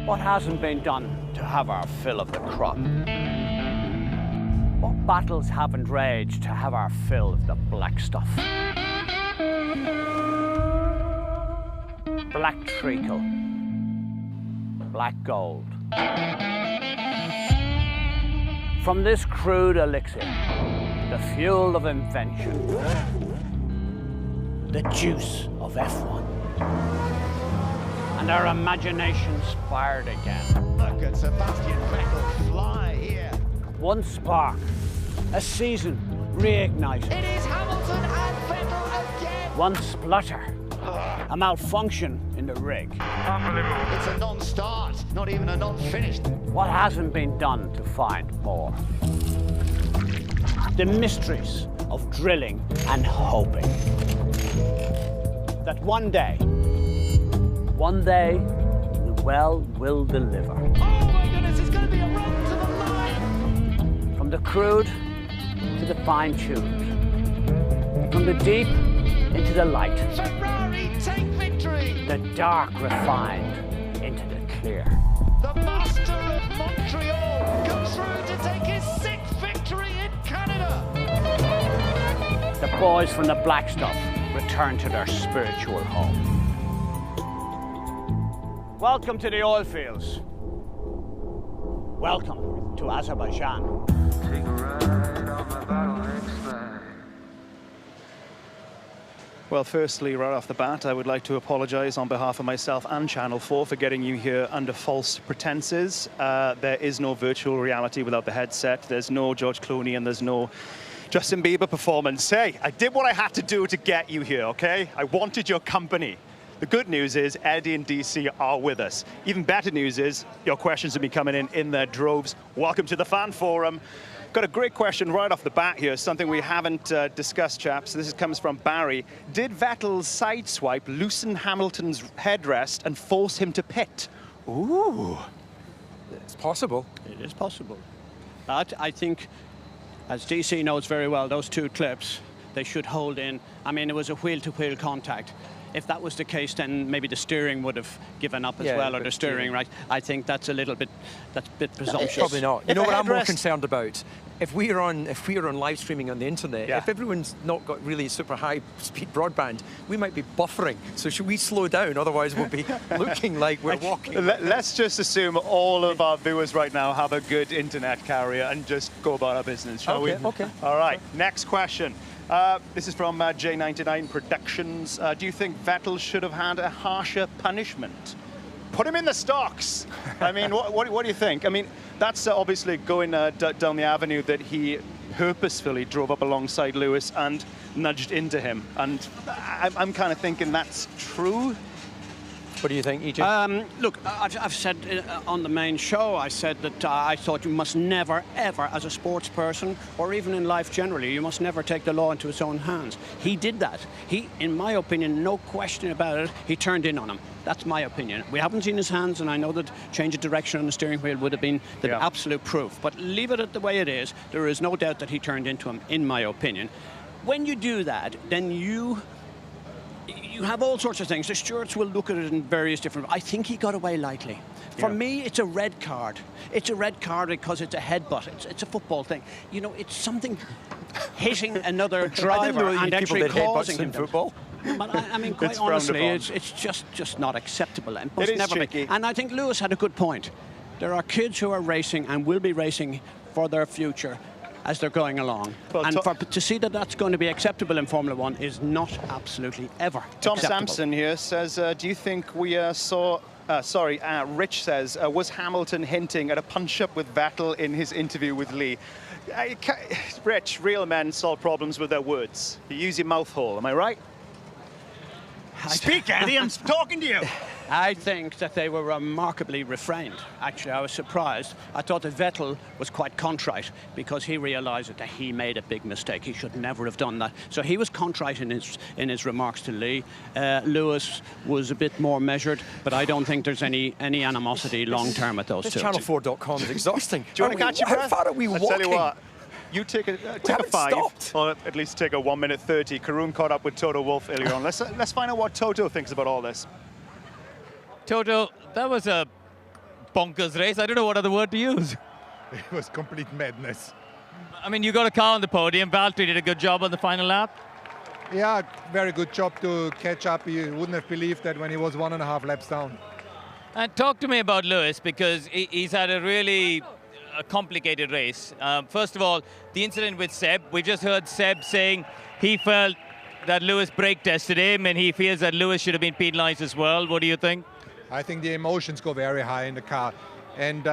What hasn't been done to have our fill of the crop? What battles haven't raged to have our fill of the black stuff? Black treacle, black gold. From this crude elixir, the fuel of invention, the juice of F1. And our imaginations fired again. Look at Sebastian Vettel fly here. One spark, a season reignited. It is Hamilton and Vettel again. One splutter, a malfunction in the rig. Unbelievable. It's a non-start, not even a non-finished. What hasn't been done to find more? The mysteries of drilling and hoping. That one day, the well will deliver. Oh my goodness, it's going to be a run to the line. From the crude to the fine-tuned. From the deep into the light. Ferrari take victory. The dark refined into the clear. The master of Montreal comes through to take his 6th victory in Canada. The boys from the black stuff return to their spiritual home. Welcome to the oil fields. Welcome to Azerbaijan. Take a ride on my bottleneck slide. Well, firstly, right off the bat, I would like to apologise on behalf of myself and Channel 4 for getting you here under false pretenses. There is no virtual reality without the headset. There's no George Clooney and there's no Justin Bieber performance. Hey, I did what I had to do to get you here, okay? I wanted your company. The good news is Eddie and DC are with us. Even better news is your questions have been coming in their droves. Welcome to the Fan Forum. Got a great question right off the bat here, something we haven't discussed, chaps. This comes from Barry. Did Vettel's sideswipe loosen Hamilton's headrest and force him to pit? Ooh. It's possible. It is possible. But I think, as DC knows very well, those two clips, they should hold in. I mean, it was a wheel-to-wheel contact. If that was the case, then maybe the steering would have given up as well, or the steering, right? I think that's a bit presumptuous. Probably not. You know what I'm more concerned about? If we are on live streaming on the internet, if everyone's not got really super high speed broadband, we might be buffering. So should we slow down? Otherwise, we'll be looking like we're walking. Let's just assume all of our viewers right now have a good internet carrier and just go about our business, shall we? Okay. All right. Next question. This is from J99 Productions. Do you think Vettel should have had a harsher punishment? Put him in the stocks. I mean, what do you think? I mean, that's obviously going down the avenue that he purposefully drove up alongside Lewis and nudged into him. And I'm kind of thinking that's true. What do you think, EJ? Look, I've said on the main show, I said that I thought you must never, ever, as a sports person, or even in life generally, you must never take the law into his own hands. He did that. He, in my opinion, no question about it, he turned in on him. That's my opinion. We haven't seen his hands, and I know that change of direction on the steering wheel would have been the absolute proof. But leave it the way it is. There is no doubt that he turned into him, in my opinion. When you do that, then you have all sorts of things. The stewards will look at it in various different... I think he got away lightly. For me, it's a red card. It's a red card because it's a headbutt. It's a football thing. You know, it's something hitting another driver and actually causing him football. But I mean, quite honestly, it's just not acceptable. And it is tricky. And I think Lewis had a good point. There are kids who are racing and will be racing for their future as they're going along. Well, and to see that that's going to be acceptable in Formula One is not absolutely ever Tom acceptable. Sampson here says, do you think we saw... Rich says, was Hamilton hinting at a punch-up with Vettel in his interview with Lee? Rich, real men solve problems with their words. You use your mouth hole, am I right? Speak, Eddie, I'm talking to you. I think that they were remarkably refrained. Actually, I was surprised. I thought that Vettel was quite contrite because he realised that he made a big mistake. He should never have done that. So he was contrite in his remarks to Lee. Lewis was a bit more measured, but I don't think there's any animosity long-term with those two. Channel4.com is exhausting. Do you want to catch your breath? How far are we walking? I'll tell you what. You take a 5, stopped. or at least take a 1:30. Karun caught up with Toto Wolff earlier on. Let's find out what Toto thinks about all this. Toto, that was a bonkers race. I don't know what other word to use. It was complete madness. I mean, you got a car on the podium. Valtteri did a good job on the final lap. Yeah, very good job to catch up. You wouldn't have believed that when he was 1.5 laps down. And talk to me about Lewis, because he's had a really complicated race. First of all, the incident with Seb. We just heard Seb saying he felt that Lewis brake tested him and he feels that Lewis should have been penalised as well. What do you think? I think the emotions go very high in the car. And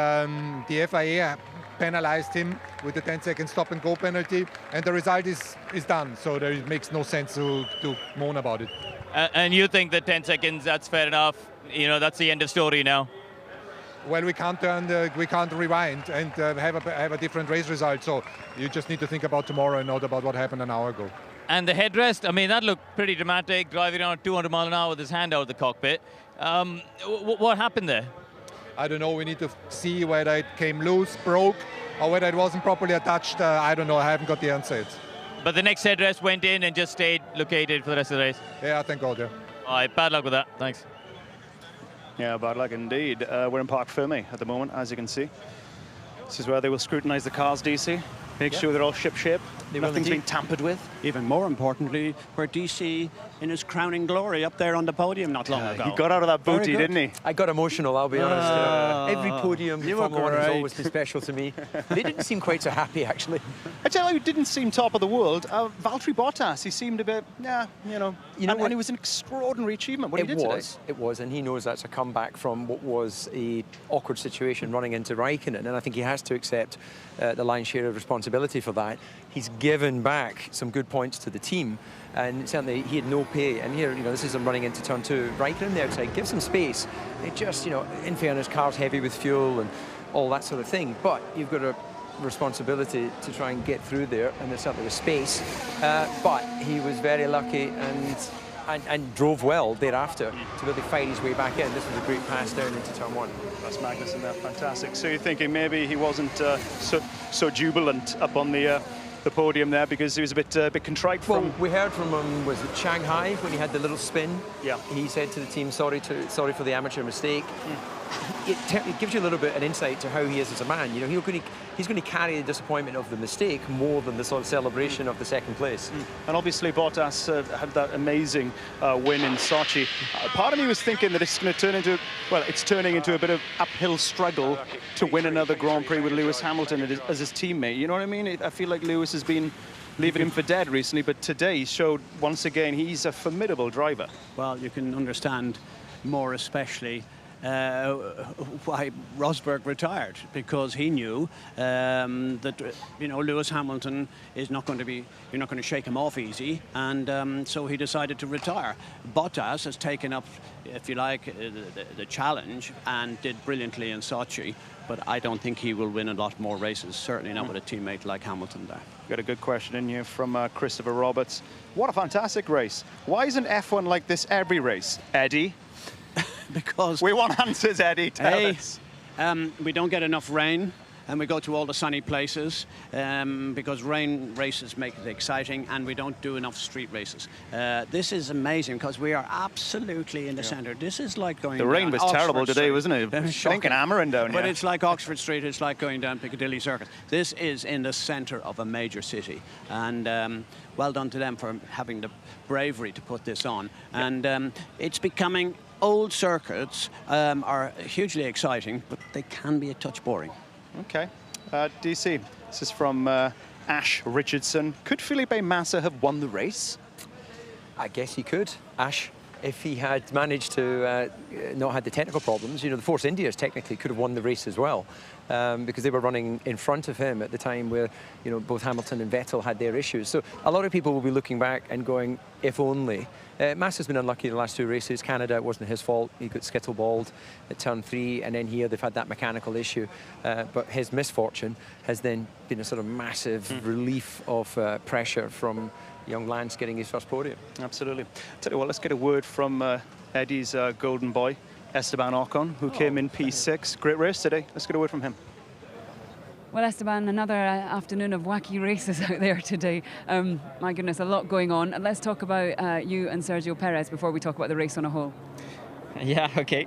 the FIA penalized him with the 10-second stop-and-go penalty, and the result is done. So it makes no sense to moan about it. And you think that 10 seconds, that's fair enough? You know, that's the end of story now. Well, we can't rewind and have a different race result. So you just need to think about tomorrow and not about what happened an hour ago. And the headrest, I mean, that looked pretty dramatic, driving around 200 miles an hour with his hand out of the cockpit. What happened there? I don't know. We need to see whether it came loose, broke, or whether it wasn't properly attached. I don't know. I haven't got the answer yet. But the next headrest went in and just stayed located for the rest of the race. Yeah, thank God, yeah. All right, bad luck with that. Thanks. Yeah, bad luck indeed. We're in Parc Fermé at the moment, as you can see. This is where they will scrutinise the cars, DC. Make sure they're all ship-shape. Nothing's been tampered with. Even more importantly, where DC in his crowning glory up there on the podium not long ago. He got out of that booty, didn't he? I got emotional, I'll be honest. Every podium in Formula 1 has great. always been special to me. They didn't seem quite so happy, actually. I tell you, he didn't seem top of the world. Valtteri Bottas, he seemed a bit, and it was an extraordinary achievement. What he did today. It was, and he knows that's a comeback from what was a awkward situation running into Raikkonen, and I think he has to accept the lion's share of responsibility for that. He's given back some good points to the team, and certainly he had no pay. And here, this is him running into turn 2. Raikkonen on the outside, give some space. It just, in fairness, car's heavy with fuel and all that sort of thing. But you've got a responsibility to try and get through there, and there certainly was space. But he was very lucky and drove well thereafter to really fight his way back in. This was a great pass down into turn 1. That's Magnussen there, fantastic. So you're thinking maybe he wasn't so jubilant up on the podium there because he was a bit contrite from... Well, we heard from him, was it Shanghai, when he had the little spin? Yeah. He said to the team, sorry for the amateur mistake. It gives you a little bit an insight to how he is as a man. He's going to carry the disappointment of the mistake more than the sort of celebration of the second place. And obviously Bottas had that amazing win in Sochi. Part of me was thinking that it's going to turn into, it's turning into a bit of uphill struggle to win another Grand Prix with Lewis Hamilton as his teammate. You know what I mean? I feel like Lewis has been leaving him for dead recently, but today he showed once again he's a formidable driver. Well, you can understand more especially why Rosberg retired, because he knew that Lewis Hamilton is not going to be, you're not going to shake him off easy, and so he decided to retire. Bottas has taken up, if you like, the challenge and did brilliantly in Sochi, but I don't think he will win a lot more races, certainly not with a teammate like Hamilton there. Got a good question in here from Christopher Roberts. What a fantastic race. Why isn't F1 like this every race, Eddie? Because we want answers, Eddie. Tell us. We don't get enough rain, and we go to all the sunny places because rain races make it exciting, and we don't do enough street races. This is amazing because we are absolutely in the centre. This is like going. The rain was Oxford terrible today, Street. wasn't it? Stinking hammering down here. But it's like Oxford Street. It's like going down Piccadilly Circus. This is in the centre of a major city, and well done to them for having the bravery to put this on. And it's becoming. Old circuits are hugely exciting, but they can be a touch boring. Okay. DC, this is from Ash Richardson. Could Felipe Massa have won the race? I guess he could, Ash. If he had managed to not had the technical problems, the Force Indias technically could have won the race as well, because they were running in front of him at the time where, both Hamilton and Vettel had their issues. So a lot of people will be looking back and going, if only. Massa's been unlucky in the last 2 races. Canada, it wasn't his fault. He got skittleballed at turn 3, and then here they've had that mechanical issue. But his misfortune has then been a sort of massive relief of pressure from young Lance getting his first podium. Absolutely. Tell you what, let's get a word from Eddie's golden boy, Esteban Ocon, who came in P6. Great race today. Let's get a word from him. Well, Esteban, another afternoon of wacky races out there today. My goodness, a lot going on. Let's talk about you and Sergio Perez before we talk about the race on a whole. Yeah, okay.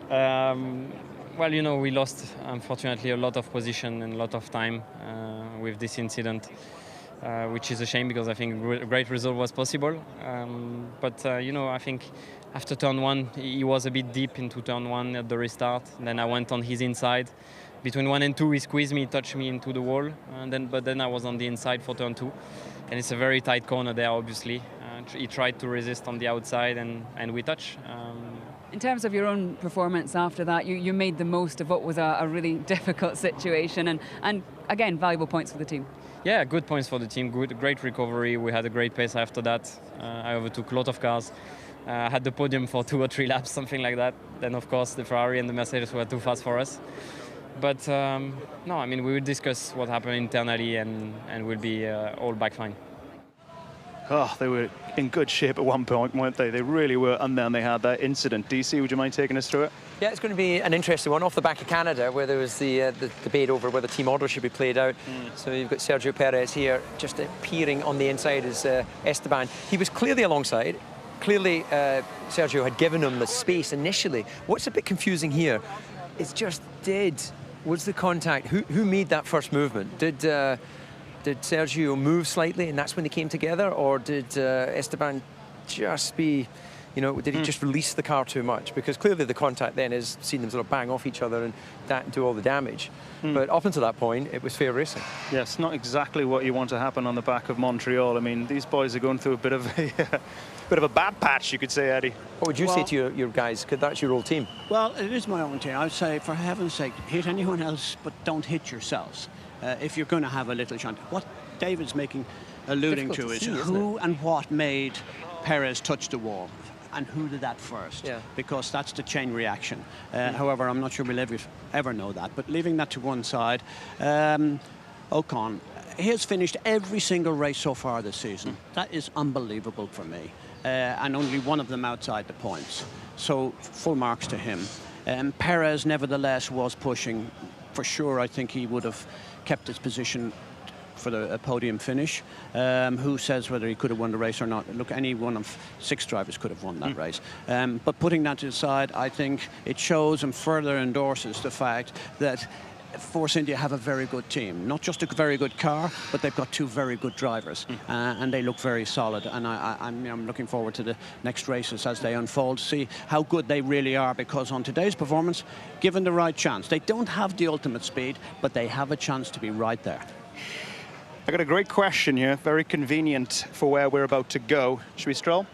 Well, you know, we lost, unfortunately, a lot of position and a lot of time with this incident, which is a shame because I think a great result was possible. But you know, I think after turn one, he was a bit deep into turn one at the restart. Then I went on his inside. Between 1 and 2, he squeezed me, touched me into the wall. But then I was on the inside for turn 2. And it's a very tight corner there, obviously. He tried to resist on the outside and we touch. In terms of your own performance after that, you made the most of what was a really difficult situation and again, valuable points for the team. Yeah, good points for the team. Great recovery. We had a great pace after that. I overtook a lot of cars. I had the podium for 2 or 3 laps, something like that. Then, of course, the Ferrari and the Mercedes were too fast for us. But no, I mean, we will discuss what happened internally and we'll be all back fine. Oh, they were in good shape at one point, weren't they? They really were, and then they had that incident. DC, would you mind taking us through it? Yeah, it's going to be an interesting one off the back of Canada, where there was the debate over whether team order should be played out. So you've got Sergio Perez here, just appearing on the inside as Esteban. He was clearly alongside. Clearly, Sergio had given him the space initially. What's a bit confusing here is just was the contact? Who made that first movement? Did Sergio move slightly and that's when they came together, or did Esteban just be, you know, did he just release the car too much? Because clearly the contact then is seeing them sort of bang off each other and that do all the damage. But up until that point, it was fair racing. Yes, not exactly what you want to happen on the back of Montreal. I mean, these boys are going through a bit of a bad patch, you could say, Eddie. What would you say to your guys? Because that's your old team. Well, it is my own team. I would say, for heaven's sake, hit anyone else, but don't hit yourselves. If you're going to have a little chance. What David's alluding to is who and what made Perez touch the wall, and who did that first? Yeah. Because that's the chain reaction. However, I'm not sure we'll ever know that. But leaving that to one side, Ocon, he has finished every single race so far this season. That is unbelievable for me. And only one of them outside the points. So full marks to him. Perez, nevertheless, was pushing. For sure, I think he would have kept his position for the podium finish. Who says whether he could have won the race or not? Look, any one of 6 drivers could have won that race. But putting that to the side, I think it shows and further endorses the fact that Force India have a very good team. Not just a very good car, but they've got 2 very good drivers. And they look very solid. And I'm looking forward to the next races as they unfold, to see how good they really are, because on today's performance, given the right chance, they don't have the ultimate speed, but they have a chance to be right there. I got a great question here, very convenient for where we're about to go. Should we stroll?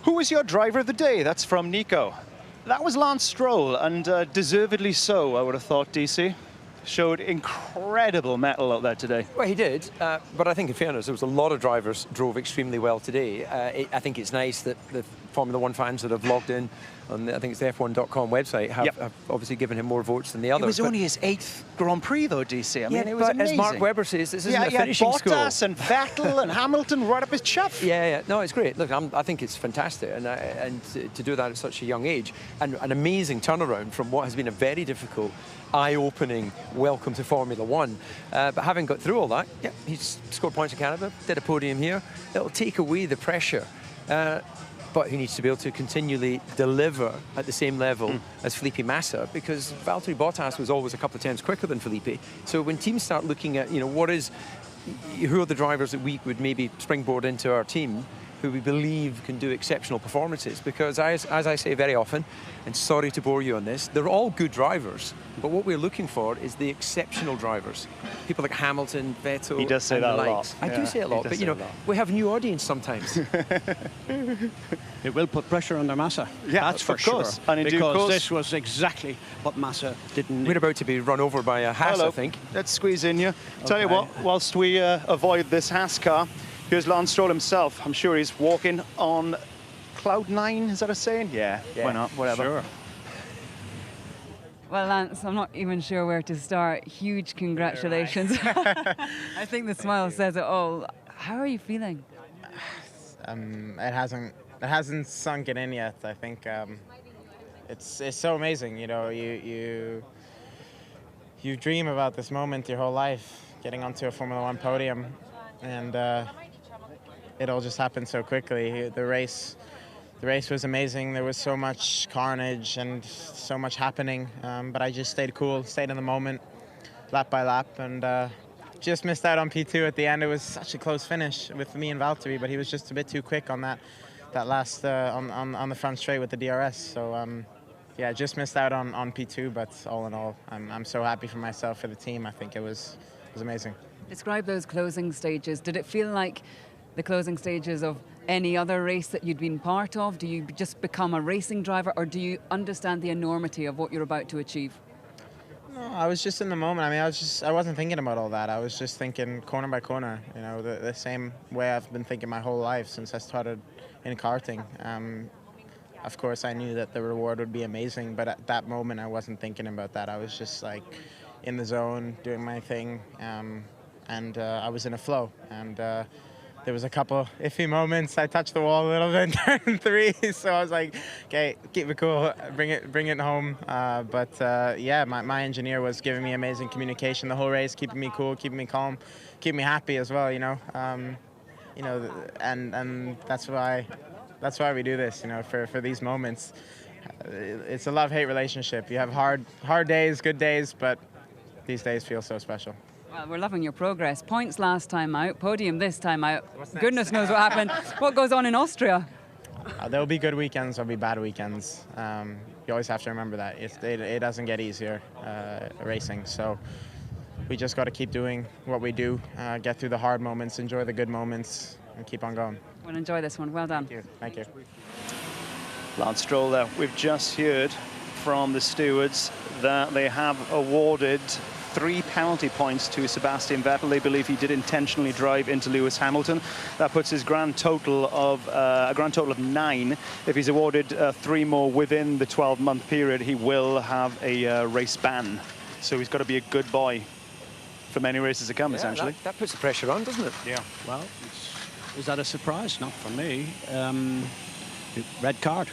Who was your driver of the day? That's from Nico. That was Lance Stroll, and deservedly so, I would have thought, DC. Showed incredible mettle out there today. Well, he did, but I think in fairness, there was a lot of drivers drove extremely well today. I think it's nice that the Formula One fans that have logged in on I think it's the F1.com website have obviously given him more votes than the others. It was only his 8th Grand Prix, though, DC. I mean, it was but amazing. As Mark Webber says, this isn't a finishing school. Bottas and Vettel and Hamilton right up his chuff. Yeah. No, it's great. Look, I think it's fantastic, and to do that at such a young age, and an amazing turnaround from what has been a very difficult, eye-opening welcome to Formula One. But having got through all that, yeah, he's scored points in Canada, did a podium here. It'll take away the pressure. But he needs to be able to continually deliver at the same level as Felipe Massa, because Valtteri Bottas was always a couple of times quicker than Felipe. So when teams start looking at, who are the drivers that we would maybe springboard into our team, who we believe can do exceptional performances, because as I say very often, and sorry to bore you on this, they're all good drivers, but what we're looking for is the exceptional drivers. People like Hamilton, Vettel, he does say that a lot. I do say it a lot, but we have a new audience sometimes. It will put pressure under Massa. Yeah, that's for sure. And because this was exactly what Massa didn't need. We're about to be run over by a Haas, I think. Let's squeeze in here. Tell you what, whilst we avoid this Haas car, here's Lance Stroll himself. I'm sure he's walking on cloud 9, is that a saying? Yeah, why not, whatever. Sure. Well, Lance, I'm not even sure where to start. Huge congratulations. I think the smile says it all. How are you feeling? It hasn't sunk in yet. I think it's so amazing. You dream about this moment your whole life, getting onto a Formula One podium, and it all just happened so quickly. The race the race was amazing. There was so much carnage and so much happening, but I just stayed cool, stayed in the moment, lap by lap, and just missed out on P2 at the end. It was such a close finish with me and Valtteri, but he was just a bit too quick on that last on the front straight with the DRS. So yeah, just missed out on P2, but all in all, I'm so happy for myself, for the team. I think it was amazing. Describe those closing stages. Did it feel like the closing stages of any other race that you'd been part of? Do you just become a racing driver, or do you understand the enormity of what you're about to achieve? No, I was just in the moment. I mean, I wasn't thinking about all that. I was just thinking corner by corner, you know, the same way I've been thinking my whole life since I started in karting. Of course, I knew that the reward would be amazing, but at that moment, I wasn't thinking about that. I was just like in the zone, doing my thing, and I was in a flow. And there was a couple iffy moments. I touched the wall a little bit in turn 3, so I was like, okay, keep it cool, bring it home. But yeah, my engineer was giving me amazing communication the whole race, keeping me cool, keeping me calm, keeping me happy as well. You know, and that's why we do this. You know, for these moments, it's a love-hate relationship. You have hard days, good days, but these days feel so special. Well, we're loving your progress. Points last time out, podium this time out. Goodness knows what happened. What goes on in Austria? There'll be good weekends, there'll be bad weekends. You always have to remember that. It doesn't get easier racing, so we just got to keep doing what we do, get through the hard moments, enjoy the good moments, and keep on going. Well, enjoy this one. Well done. Thank you. Lance Stroll there. We've just heard from the stewards that they have awarded 3 penalty points to Sebastian Vettel. They believe he did intentionally drive into Lewis Hamilton. That puts his grand total of a grand total of 9. If he's awarded 3 more within the 12-month period, he will have a race ban. So he's got to be a good boy for many races to come, essentially. That puts the pressure on, doesn't it? Yeah. Well, is that a surprise? Not for me. Red card.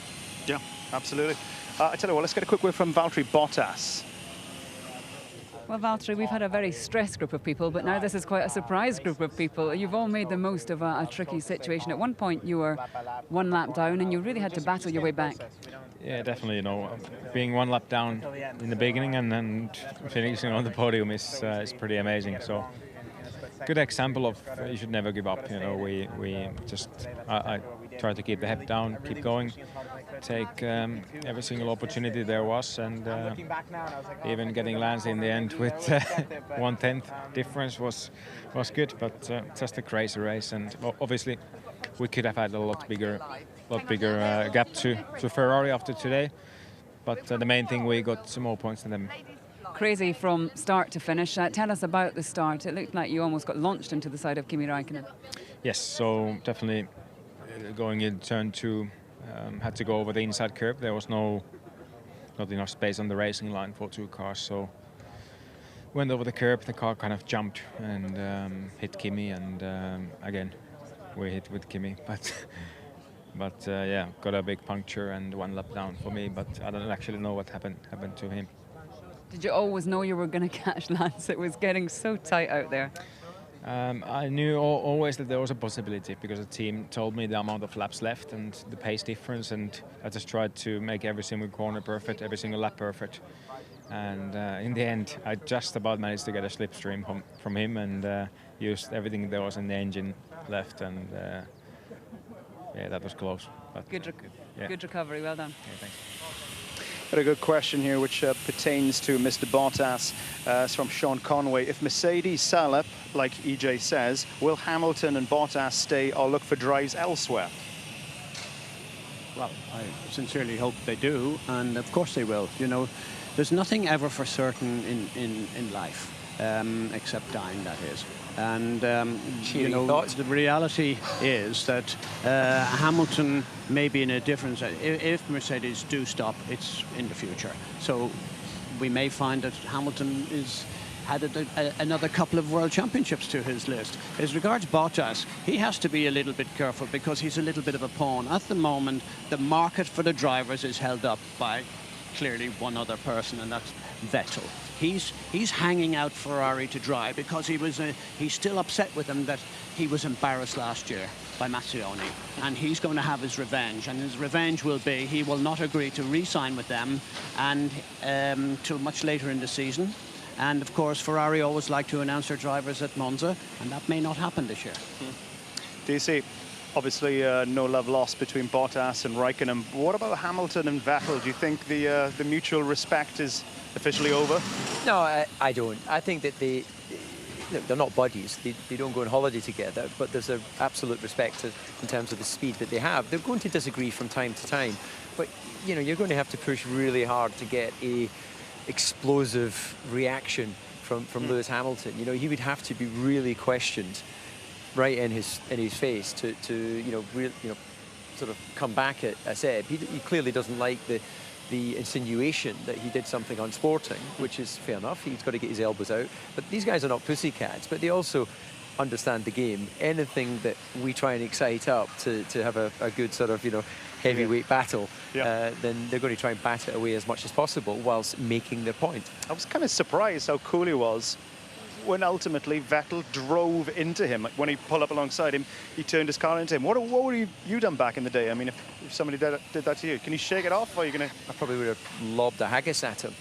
Yeah, absolutely. I tell you what, let's get a quick word from Valtteri Bottas. Well, Valtteri, we've had a very stressed group of people, but now this is quite a surprise group of people. You've all made the most of a tricky situation. At one point, you were 1 lap down, and you really had to battle your way back. Yeah, definitely. You know, being 1 lap down in the beginning and then finishing on the podium is pretty amazing. So, good example of you should never give up. You know, we just I try to keep the head down, keep going, take every single opportunity there was, and even getting Lance in the end with 1/10 difference was good. But just a crazy race, and obviously we could have had a lot bigger gap to Ferrari after today. But the main thing, we got some more points than them. Crazy from start to finish. Tell us about the start. It looked like you almost got launched into the side of Kimi Räikkönen. Yes, so definitely going in turn 2, had to go over the inside curb. There was not enough space on the racing line for 2 cars, so went over the curb. The car kind of jumped and hit Kimi, and again we hit with Kimi, but yeah, got a big puncture and 1 lap down for me. But I don't actually know what happened to him. Did you always know you were going to catch Lance? It was getting so tight out there. I knew always that there was a possibility, because the team told me the amount of laps left and the pace difference, and I just tried to make every single corner perfect, every single lap perfect. And in the end, I just about managed to get a slipstream from him, and used everything there was in the engine left, and yeah, that was close. But good recovery, well done. Yeah, thanks. Got a good question here which pertains to Mr. Bottas. It's from Sean Conway. If Mercedes sell up, like EJ says, will Hamilton and Bottas stay or look for drives elsewhere? Well, I sincerely hope they do, and of course they will. You know, there's nothing ever for certain in life, except dying, that is. And you know, the reality is that Hamilton may be in a different. If Mercedes do stop, it's in the future. So we may find that Hamilton had another couple of world championships to his list. As regards Bottas, he has to be a little bit careful, because he's a little bit of a pawn. At the moment, the market for the drivers is held up by clearly one other person, and that's Vettel. He's hanging out Ferrari to dry, because he's still upset with him that he was embarrassed last year by Mazzoni, and he's going to have his revenge, and his revenge will be he will not agree to re-sign with them and till much later in the season. And of course, Ferrari always like to announce their drivers at Monza, and that may not happen this year. DC, obviously no love lost between Bottas and Raikkonen. What about Hamilton and Vettel? Do you think the mutual respect is officially over? No, I don't. I think that they're not buddies. They don't go on holiday together, but there's an absolute respect in terms of the speed that they have. They're going to disagree from time to time, but you know, you're going to have to push really hard to get a explosive reaction from Lewis Hamilton. You know, he would have to be really questioned right in his face to sort of come back at Seb. He clearly doesn't like the insinuation that he did something unsporting, which is fair enough. He's got to get his elbows out. But these guys are not pussycats, but they also understand the game. Anything that we try and excite up to have a good sort of, you know, heavyweight battle, then they're going to try and bat it away as much as possible whilst making their point. I was kind of surprised how cool he was when ultimately Vettel drove into him. When he pulled up alongside him, he turned his car into him. What would you done back in the day? I mean, if somebody did that to you, can you shake it off, or are you going to... I probably would have lobbed a haggis at him.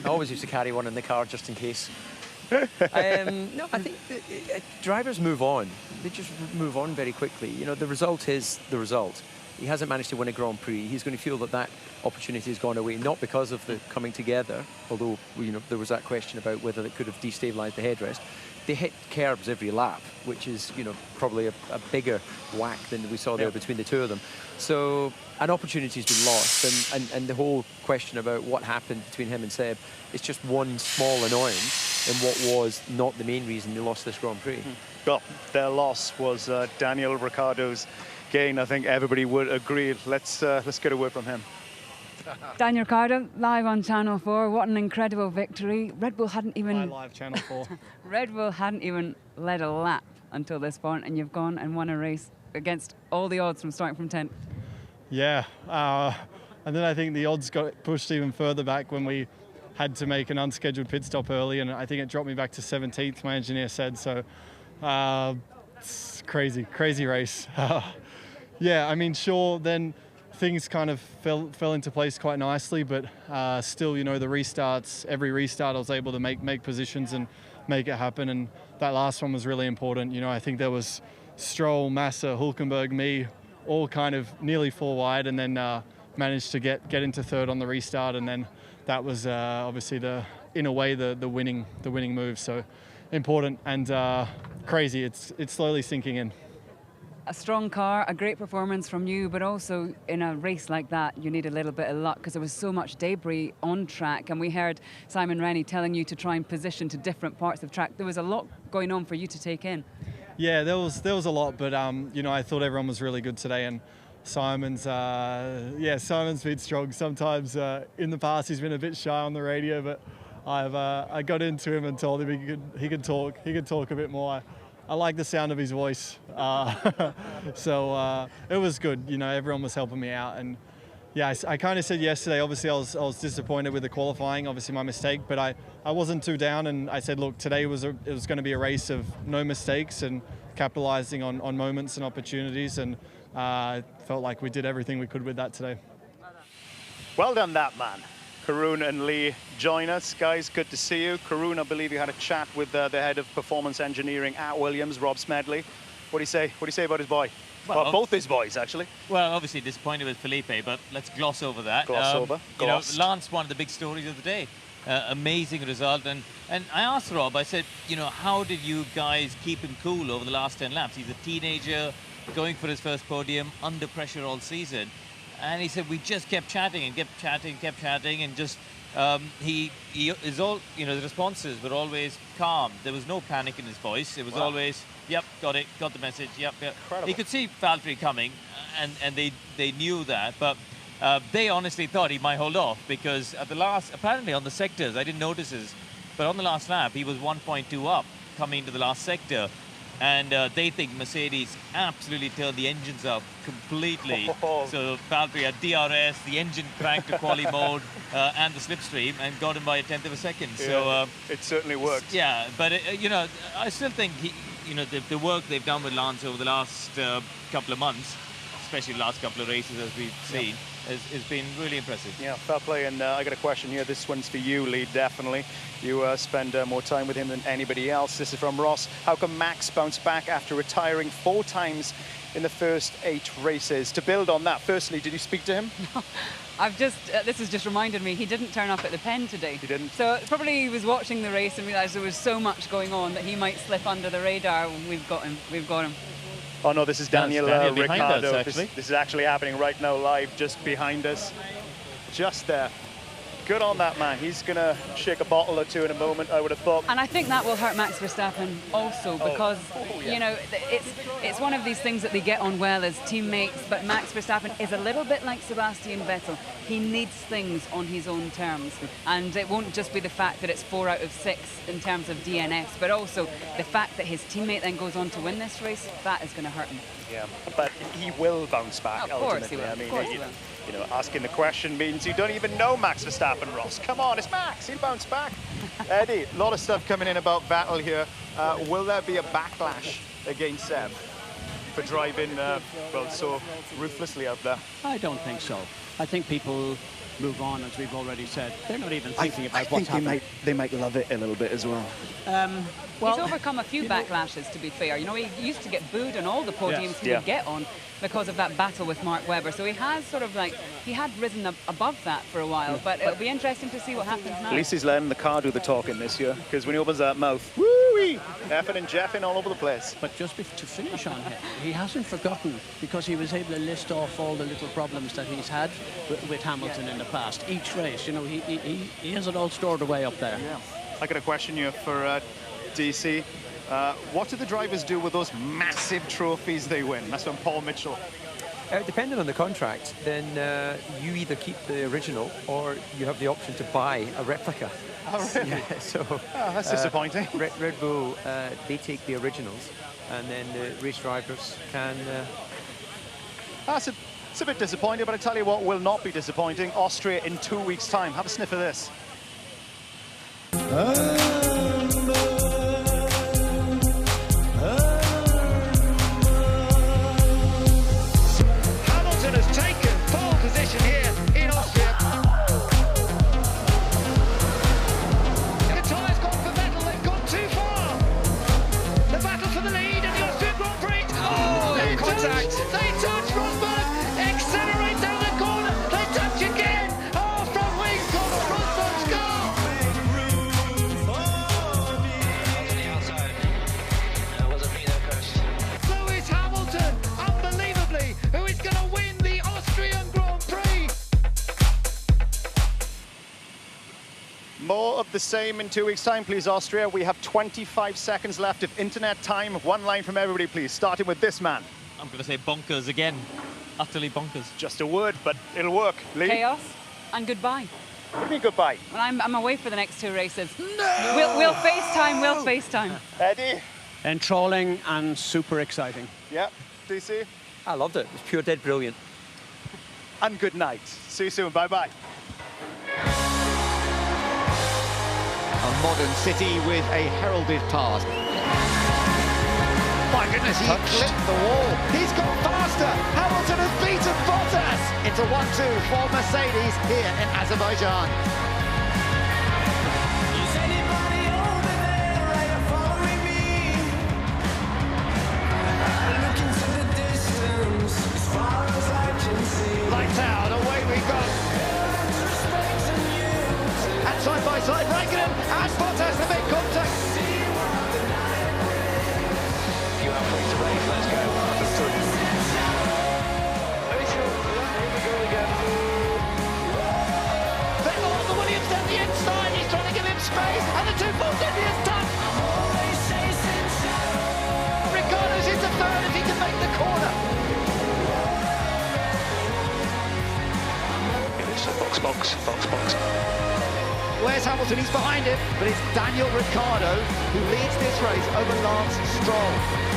I always used to carry one in the car just in case. No, I think drivers move on. They just move on very quickly. You know, the result is the result. He hasn't managed to win a Grand Prix. He's going to feel that opportunity has gone away, not because of the coming together, although, you know, there was that question about whether it could have destabilised the headrest. They hit curbs every lap, which is, you know, probably a bigger whack than we saw there between the two of them. So an opportunity's been lost, and the whole question about what happened between him and Seb is just one small annoyance in what was not the main reason they lost this Grand Prix. Well, their loss was Daniel Ricciardo's gain. I think everybody would agree. Let's get a word from him. Daniel Ricciardo, live on Channel 4. What an incredible victory. Red Bull hadn't even... Live Channel 4. Red Bull hadn't even led a lap until this point, and you've gone and won a race against all the odds from starting from 10th. Yeah, and then I think the odds got pushed even further back when we had to make an unscheduled pit stop early, and I think it dropped me back to 17th, my engineer said. So it's crazy race. Yeah, I mean, sure, then things kind of fell into place quite nicely, but still, you know, the restarts, every restart I was able to make positions and make it happen, and that last one was really important. You know, I think there was Stroll, Massa, Hülkenberg, me, all kind of nearly 4 wide, and then managed to get into third on the restart, and then that was obviously in a way the winning move. So important and crazy. It's slowly sinking in. A strong car, a great performance from you, but also in a race like that, you need a little bit of luck because there was so much debris on track, and we heard Simon Rennie telling you to try and position to different parts of track. There was a lot going on for you to take in. Yeah, there was a lot, but you know, I thought everyone was really good today, and Simon's been strong. Sometimes in the past he's been a bit shy on the radio, but I got into him and told him he could talk a bit more. I like the sound of his voice, so it was good. You know, everyone was helping me out, and yeah, I kind of said yesterday. Obviously, I was disappointed with the qualifying. Obviously, my mistake, but I wasn't too down, and I said, look, today it was going to be a race of no mistakes and capitalizing on moments and opportunities, and I felt like we did everything we could with that today. Well done, that man. Karun and Lee join us. Guys, good to see you. Karun, I believe you had a chat with the head of performance engineering at Williams, Rob Smedley. What do you say? What do you say about his boy? Well, both his boys, actually. Well, obviously disappointed with Felipe, but let's gloss over that. You know, Lance, one of the big stories of the day. Amazing result. And I asked Rob, I said, you know, how did you guys keep him cool over the last 10 laps? He's a teenager, going for his first podium, under pressure all season. And he said, we just kept chatting and kept chatting, and just, he is all, you know, the responses were always calm. There was no panic in his voice. It was always, yep, got it, got the message, yep. Incredible. He could see Valtteri coming, and they knew that, but they honestly thought he might hold off, because at the last, apparently on the sectors, I didn't notice this, but on the last lap, he was 1.2 up coming into the last sector. and they think Mercedes absolutely turned the engines up completely. So Valtteri had DRS, the engine cranked to quali mode, and the slipstream, and got him by a tenth of a second. Yeah, So it certainly worked. Yeah, but you know, I still think the work they've done with Lance over the last couple of months, especially the last couple of races as we've seen, has been really impressive. Yeah, fair play. And I got a question here. This one's for you, Lee, definitely. You spend more time with him than anybody else. This is from Ross. How can Max bounce back after retiring 4 times in the first 8 races? To build on that, firstly, did you speak to him? No, I've just, this has just reminded me, he didn't turn up at the pen today. He didn't? So probably he was watching the race and realised there was so much going on that he might slip under the radar. We've got him. Oh no, this is Daniel, Ricciardo. Us, this is actually happening right now, live, just behind us. Just there. Good on that man. He's going to shake a bottle or two in a moment, I would have thought. And I think that will hurt Max Verstappen also because, you know, it's one of these things that they get on well as teammates, but Max Verstappen is a little bit like Sebastian Vettel. He needs things on his own terms. And it won't just be the fact that it's 4 out of 6 in terms of DNFs, but also the fact that his teammate then goes on to win this race, that is going to hurt him. Yeah, but he will bounce back, of course he will. I mean, of course he will. You know, asking the question means you don't even know Max Verstappen, Ross. Come on, it's Max. He'll bounce back. Eddie, a lot of stuff coming in about Vettel here. Will there be a backlash against Seb for driving, well, so ruthlessly out there? I don't think so. I think people move on, as we've already said. They're not even thinking about what's happening. They might love it a little bit as well. He's overcome a few backlashes, to be fair. You know, he used to get booed on all the podiums he would get on because of that battle with Mark Webber. So he has sort of like, he had risen above that for a while, but it'll be interesting to see what happens now. At least he's letting the car do the talking this year, because when he opens that mouth, woo-wee, effing and jeffing all over the place. But just to finish on him, he hasn't forgotten, because he was able to list off all the little problems that he's had with Hamilton in the past. Each race, you know, he has it all stored away up there. Yeah. I got a question here for DC. What do the drivers do with those massive trophies they win? That's from Paul Mitchell. Depending on the contract, then you either keep the original or you have the option to buy a replica. Oh, really? Yeah, so that's disappointing. Red Bull, they take the originals, and then the race drivers can... It's a bit disappointing, but I tell you what will not be disappointing. Austria in 2 weeks' time. Have a sniff of this. Hamilton has taken pole position here in Austria. The tyres gone for Vettel, they've gone too far. The battle for the lead and the Austrian Grand Prix. Oh, they touch Rosberg, accelerates down the corner, they touch again. Oh, front wing gone on Rosberg's car. Lewis Hamilton, unbelievably, who is going to win the Austrian Grand Prix. More of the same in 2 weeks' time, please, Austria. We have 25 seconds left of internet time. One line from everybody, please, starting with this man. I'm going to say bonkers again. Utterly bonkers. Just a word, but it'll work. Lee? Chaos and goodbye. What do you mean goodbye? Well, I'm away for the next 2 races. No! We'll FaceTime. Eddie? Enthralling and super exciting. Yeah, DC? I loved it. It was pure dead brilliant. And good night. See you soon. Bye-bye. A modern city with a heralded past. My goodness, he clipped the wall. He's gone faster. Hamilton has beaten Bottas. It's a 1-2 for Mercedes here in Azerbaijan. Is anybody over there? Are you following me? Look into the distance, as far as I can see. Lights out, away we go. And side by side, Raikkonen and Bottas, the big contact. You have free to race, let's go. Vettel on the Williams at the inside, he's trying to give him space, and the 2 Force Indians touch. Ricciardo's into third if he can make the corner. It is box. Where's Hamilton? Hamilton, he's behind him, but it's Daniel Ricciardo who leads this race over Lance Stroll.